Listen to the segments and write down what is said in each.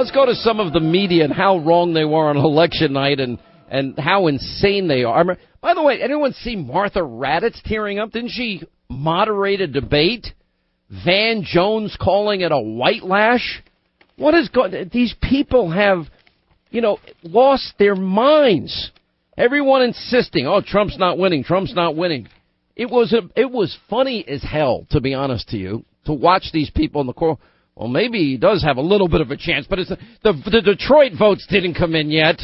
Let's go to some of the media and how wrong they were on election night and how insane they are. By the way, anyone see Martha Raddatz tearing up? Didn't she moderate a debate? Van Jones calling it a white lash? What is going? These people have, lost their minds. Everyone insisting, oh, Trump's not winning, Trump's not winning. It was funny as hell, to be honest to you, to watch these people in the court. Well, maybe he does have a little bit of a chance, but it's the Detroit votes didn't come in yet.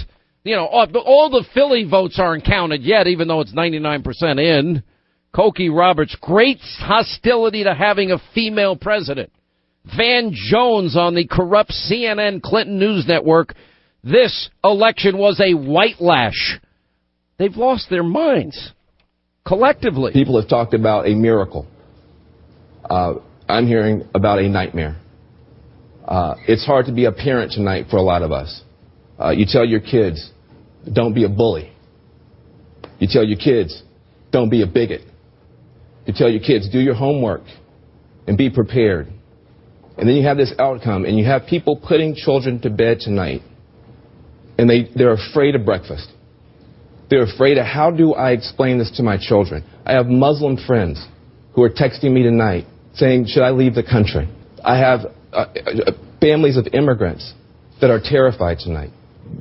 All the Philly votes aren't counted yet, even though it's 99% in. Cokie Roberts, great hostility to having a female president. Van Jones on the corrupt CNN Clinton News Network. This election was a white lash. They've lost their minds collectively. People have talked about a miracle. I'm hearing about a nightmare. It's hard to be a parent tonight for a lot of us. You tell your kids, don't be a bully. You tell your kids, don't be a bigot. You tell your kids, do your homework and be prepared. And then you have this outcome, and you have people putting children to bed tonight, and they're afraid of breakfast. They're afraid of, how do I explain this to my children? I have Muslim friends who are texting me tonight saying, should I leave the country? I have families of immigrants that are terrified tonight.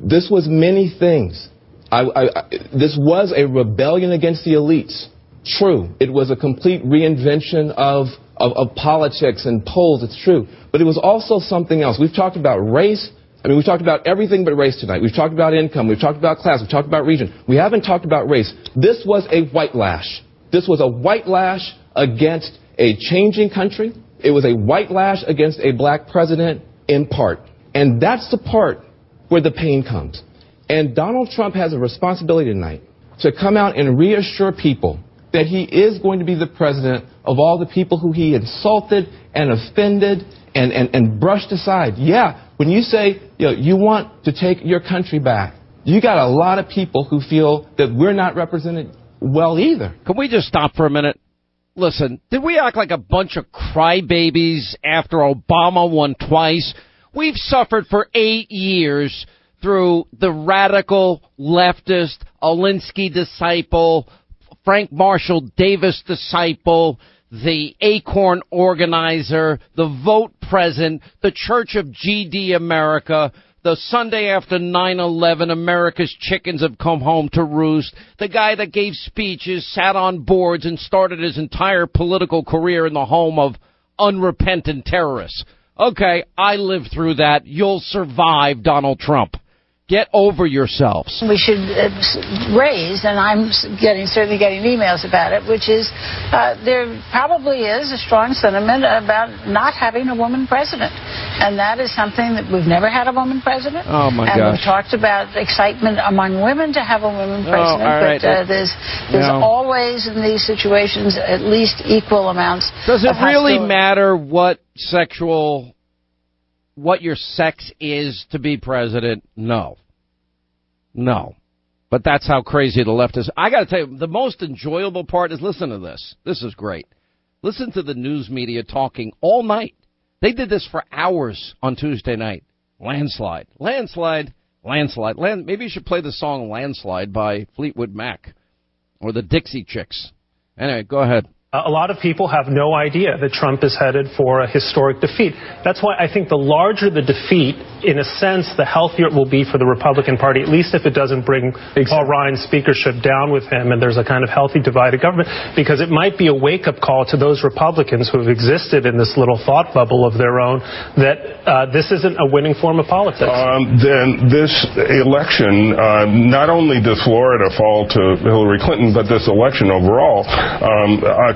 This was many things. This was a rebellion against the elites. True, it was a complete reinvention of politics and polls. It's true. But it was also something else. We've talked about race. We've talked about everything but race tonight. We've talked about income. We've talked about class. We've talked about region. We haven't talked about race. This was a white lash. This was a white lash against a changing country. It was a white lash against a black president in part. And that's the part where the pain comes. And Donald Trump has a responsibility tonight to come out and reassure people that he is going to be the president of all the people who he insulted and offended and brushed aside. Yeah, when you say you want to take your country back, you got a lot of people who feel that we're not represented well either. Can we just stop for a minute? Listen, did we act like a bunch of crybabies after Obama won twice? We've suffered for 8 years through the radical leftist Alinsky disciple, Frank Marshall Davis disciple, the Acorn organizer, the vote present, the Church of GD America, the Sunday after 9/11, America's chickens have come home to roost, the guy that gave speeches, sat on boards, and started his entire political career in the home of unrepentant terrorists. Okay, I lived through that. You'll survive, Donald Trump. Get over yourselves. We should raise, and I'm certainly getting emails about it, which is there probably is a strong sentiment about not having a woman president. And that is something that we've never had a woman president. Oh, my gosh. And we've talked about excitement among women to have a woman president. All right. But there's always in these situations at least equal amounts. Does it really matter what your sex is to be president? No. But that's how crazy the left is. I got to tell you, the most enjoyable part is, listen to this. This is great. Listen to the news media talking all night. They did this for hours on Tuesday night. Landslide. Maybe you should play the song Landslide by Fleetwood Mac or the Dixie Chicks. Anyway, go ahead. A lot of people have no idea that Trump is headed for a historic defeat. That's why I think the larger the defeat, in a sense, the healthier it will be for the Republican Party, at least if it doesn't bring Paul Ryan's speakership down with him and there's a kind of healthy divided government, because it might be a wake-up call to those Republicans who have existed in this little thought bubble of their own that this isn't a winning form of politics. Then this election, not only does Florida fall to Hillary Clinton, but this election overall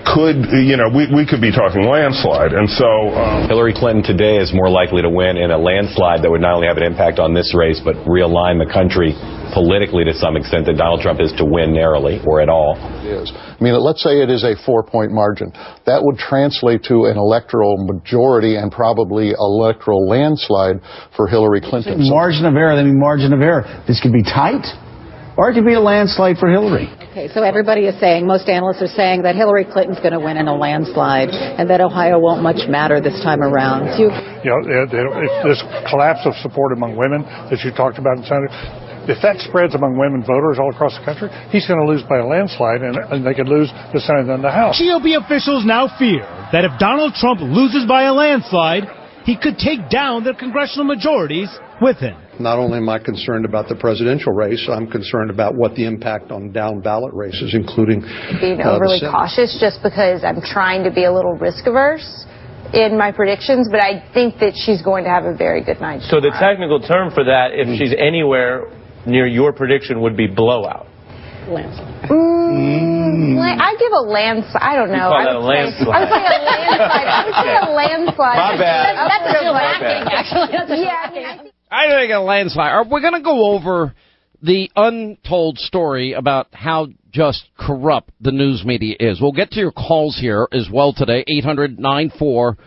we could be talking landslide. And so Hillary Clinton today is more likely to win in a landslide that would not only have an impact on this race, but realign the country politically to some extent that Donald Trump is to win narrowly or at all. It is. Let's say it is a 4-point margin. That would translate to an electoral majority and probably electoral landslide for Hillary Clinton. Margin of error. Margin of error. This could be tight, or it could be a landslide for Hillary. Okay, so everybody is saying, most analysts are saying that Hillary Clinton's going to win in a landslide and that Ohio won't much matter this time around. If this collapse of support among women that you talked about in Senator, if that spreads among women voters all across the country, he's going to lose by a landslide, and they could lose the Senate and the House. GOP officials now fear that if Donald Trump loses by a landslide, he could take down their congressional majorities with him. Not only am I concerned about the presidential race, I'm concerned about what the impact on down ballot races, including being overly cautious, just because I'm trying to be a little risk averse in my predictions, but I think that she's going to have a very good night. So the technical term for that, if she's anywhere near your prediction, would be blowout. Landslide. I give a landslide. I don't know. You call that a landslide? I would say a landslide. I would say a landslide. My bad. That's shocking, actually. That's shocking. I think a landslide. We're going to go over the untold story about how just corrupt the news media is. We'll get to your calls here as well today. 800-941-SEAN.